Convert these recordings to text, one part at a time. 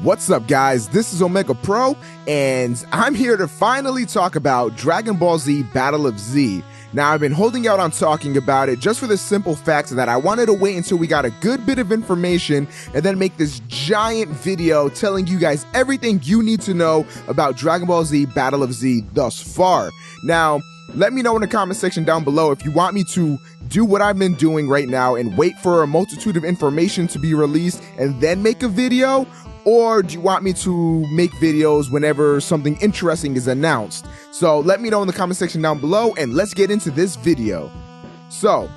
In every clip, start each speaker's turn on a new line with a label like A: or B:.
A: What's up, guys? This is Omega Pro, and I'm here to finally talk about Dragon Ball Z Battle of Z. Now, I've been holding out on talking about it just for the simple fact that I wanted to wait until we got a good bit of information and then make this giant video telling you guys everything you need to know about Dragon Ball Z Battle of Z thus far. Now, let me know in the comment section down below if you want me to do what I've been doing right now and wait for a multitude of information to be released and then make a video, or do you want me to make videos whenever something interesting is announced? So let me know in the comment section down below, and let's get into this video. So,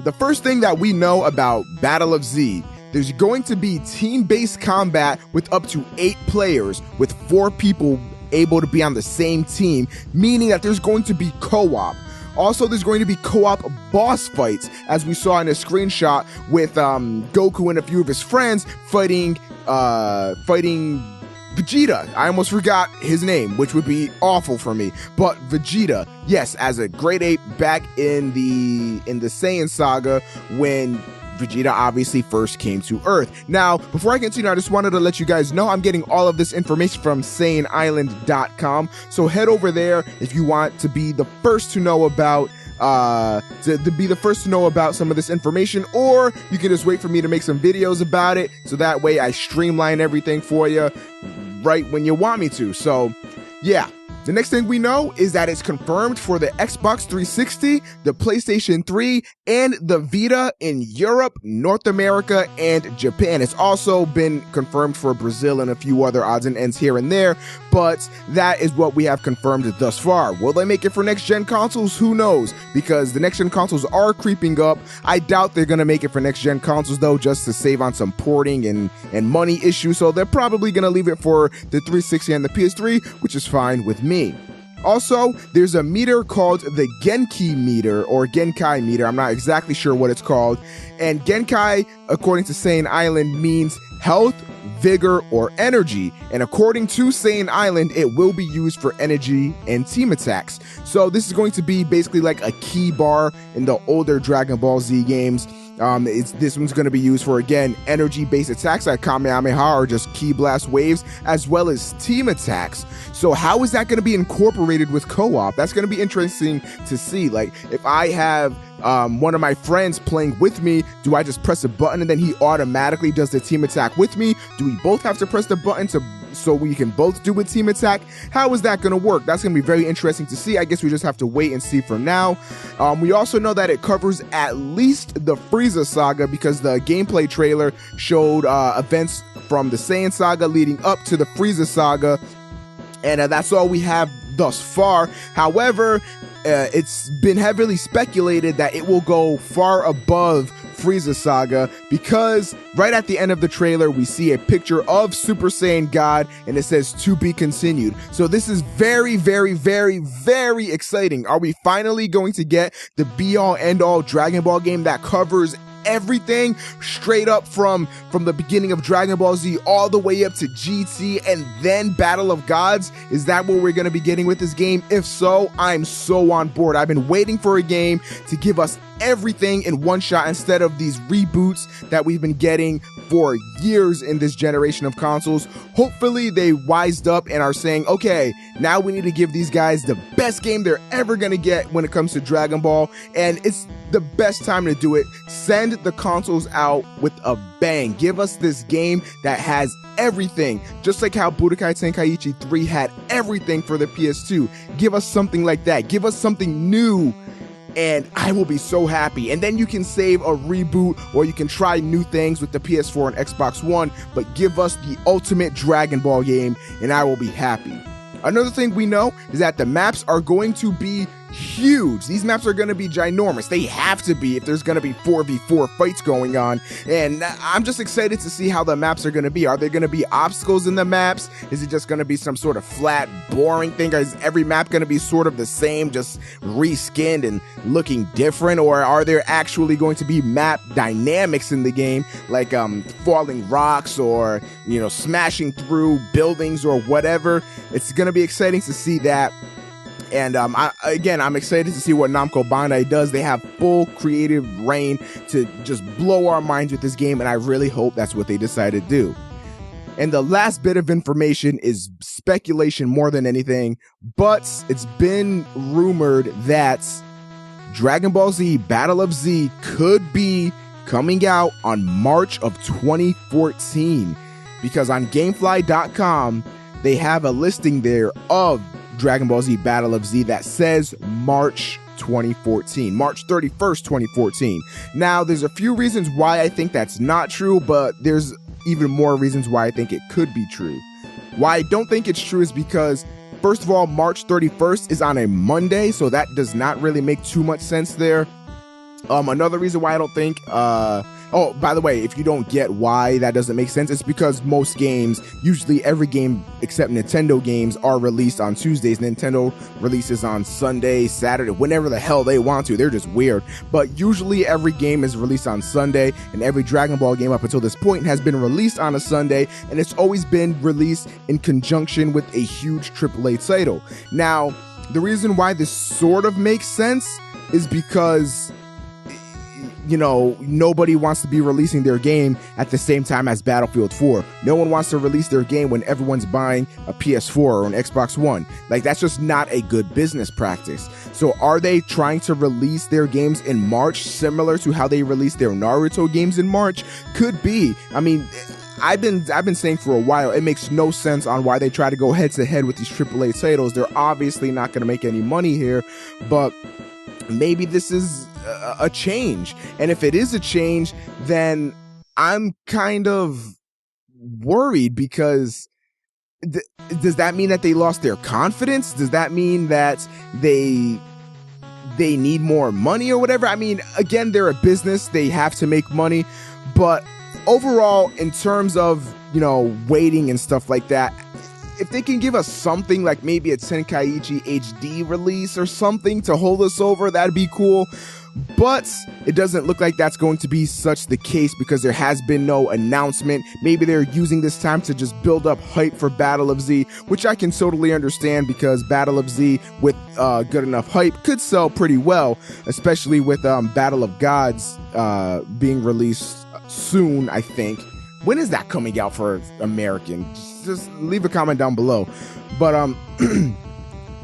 A: the first thing that we know about Battle of Z, there's going to be team-based combat with up to 8 players, with 4 people able to be on the same team, meaning that there's going to be co-op. Also, there's going to be co-op boss fights, as we saw in a screenshot with Goku and a few of his friends fighting Vegeta. I almost forgot his name, which would be awful for me. But Vegeta, yes, as a Great Ape back in the Saiyan saga when Vegeta obviously first came to Earth. Now, before I continue, I just wanted to let you guys know I'm getting all of this information from SaiyanIsland.com. So head over there if you want to be the first to know about some of this information, or you can just wait for me to make some videos about it, so that way I streamline everything for you right when you want me to. So yeah, the next thing we know is that it's confirmed for the Xbox 360, the PlayStation 3, and the Vita in Europe, North America, and Japan. It's also been confirmed for Brazil and a few other odds and ends here and there, but that is what we have confirmed thus far. Will they make it for next-gen consoles? Who knows? Because the next-gen consoles are creeping up. I doubt they're going to make it for next-gen consoles, though, just to save on some porting and money issues, so they're probably going to leave it for the 360 and the PS3, which is fine with me. Also, there's a meter called the Genki meter, or Genkai meter. I'm not exactly sure what it's called. And Genkai, according to Saiyan Island, means health, vigor, or energy. And according to Saiyan Island, it will be used for energy and team attacks. So this is going to be basically like a key bar in the older Dragon Ball Z games. This one's going to be used for, again, energy-based attacks like Kamehameha or just Ki Blast waves, as well as team attacks. So how is that going to be incorporated with co-op? That's going to be interesting to see. Like, if I have one of my friends playing with me, do I just press a button and then he automatically does the team attack with me? Do we both have to press the button so we can both do a team attack? How is that going to work? That's going to be very interesting to see. I guess we just have to wait and see for now. We also know that it covers at least the Frieza saga, because the gameplay trailer showed events from the Saiyan saga leading up to the Frieza saga, and that's all we have thus far. However, it's been heavily speculated that it will go far above Frieza saga, because right at the end of the trailer we see a picture of Super Saiyan God and it says "to be continued." So this is very, very, very, very exciting. Are we finally going to get the be-all end-all Dragon Ball game that covers everything straight up from the beginning of Dragon Ball Z all the way up to GT and then Battle of Gods? Is that what we're going to be getting with this game? If so, I'm so on board. I've been waiting for a game to give us everything in one shot instead of these reboots that we've been getting for years in this generation of consoles. Hopefully they wised up and are saying, okay, now we need to give these guys the best game they're ever gonna get when it comes to Dragon Ball, and it's the best time to do it. Send the consoles out with a bang. Give us this game that has everything, just like how Budokai Tenkaichi 3 had everything for the PS2. Give us something like that. Give us something new, and I will be so happy. And then you can save a reboot, or you can try new things with the PS4 and Xbox One, but give us the ultimate Dragon Ball game and I will be happy. Another thing we know is that the maps are going to be huge. These maps are going to be ginormous. They have to be if there's going to be 4v4 fights going on. And I'm just excited to see how the maps are going to be. Are there going to be obstacles in the maps? Is it just going to be some sort of flat, boring thing? Is every map going to be sort of the same, just reskinned and looking different? Or are there actually going to be map dynamics in the game, like falling rocks or, you know, smashing through buildings or whatever? It's going to be exciting to see that. And I'm excited to see what Namco Bandai does. They have full creative reign to just blow our minds with this game, and I really hope that's what they decide to do. And the last bit of information is speculation more than anything, but it's been rumored that Dragon Ball Z Battle of Z could be coming out on March of 2014, because on Gamefly.com, they have a listing there of Dragon Ball Z Battle of Z that says March 2014, March 31st, 2014. Now, there's a few reasons why I think that's not true, but there's even more reasons why I think it could be true. Why I don't think it's true is because, first of all, March 31st is on a Monday, so that does not really make too much sense there. Another reason why I don't think, oh, by the way, if you don't get why that doesn't make sense, it's because most games, usually every game except Nintendo games, are released on Tuesdays. Nintendo releases on Sunday, Saturday, whenever the hell they want to. They're just weird. But usually every game is released on Sunday, and every Dragon Ball game up until this point has been released on a Sunday, and it's always been released in conjunction with a huge AAA title. Now, the reason why this sort of makes sense is because, you know, nobody wants to be releasing their game at the same time as Battlefield 4. No one wants to release their game when everyone's buying a PS4 or an Xbox One. Like, that's just not a good business practice. So are they trying to release their games in March, similar to how they released their Naruto games in March? Could be. I mean, I've been saying for a while, it makes no sense on why they try to go head to head with these AAA titles. They're obviously not going to make any money here, but maybe this is a change. And if it is a change, then I'm kind of worried, because does that mean that they lost their confidence? Does that mean that they need more money or whatever? I mean, again, they're a business, they have to make money, but overall, in terms of, you know, waiting and stuff like that, if they can give us something like maybe a Tenkaichi HD release or something to hold us over, that'd be cool. But it doesn't look like that's going to be such the case, because there has been no announcement. Maybe they're using this time to just build up hype for Battle of Z, which I can totally understand, because Battle of Z with good enough hype could sell pretty well, especially with Battle of Gods being released soon, I think. When is that coming out for American? Just leave a comment down below. But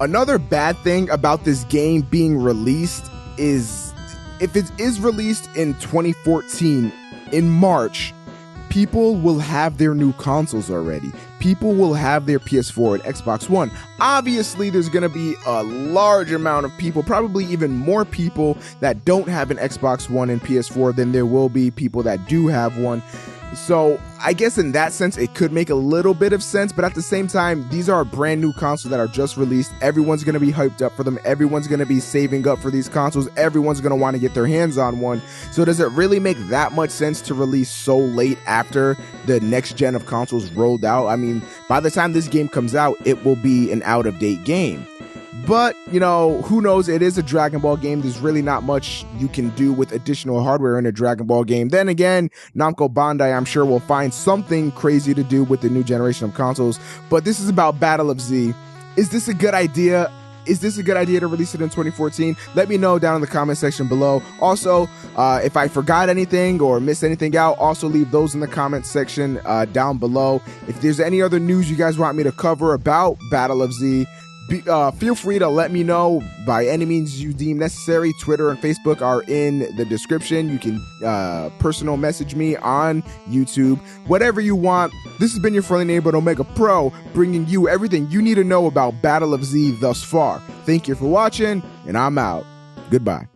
A: another bad thing about this game being released is, if it is released in 2014 in March, people will have their new consoles already. People will have their PS4 and Xbox One. Obviously, there's going to be a large amount of people, probably even more people, that don't have an Xbox One and PS4 than there will be people that do have one. So I guess in that sense, it could make a little bit of sense, but at the same time, these are brand new consoles that are just released. Everyone's going to be hyped up for them. Everyone's going to be saving up for these consoles. Everyone's going to want to get their hands on one. So does it really make that much sense to release so late after the next gen of consoles rolled out? I mean, by the time this game comes out, it will be an out-of-date game. But, you know, who knows? It is a Dragon Ball game. There's really not much you can do with additional hardware in a Dragon Ball game. Then again, Namco Bandai, I'm sure, will find something crazy to do with the new generation of consoles. But this is about Battle of Z. Is this a good idea? Is this a good idea to release it in 2014? Let me know down in the comment section below. Also, if I forgot anything or missed anything out, also leave those in the comment section down below. If there's any other news you guys want me to cover about Battle of Z, feel free to let me know by any means you deem necessary. Twitter and Facebook are in the description. You can personal message me on YouTube, whatever you want. This has been your friendly neighborhood Omega Pro, bringing you everything you need to know about Battle of Z thus far. Thank you for watching, and I'm out. Goodbye.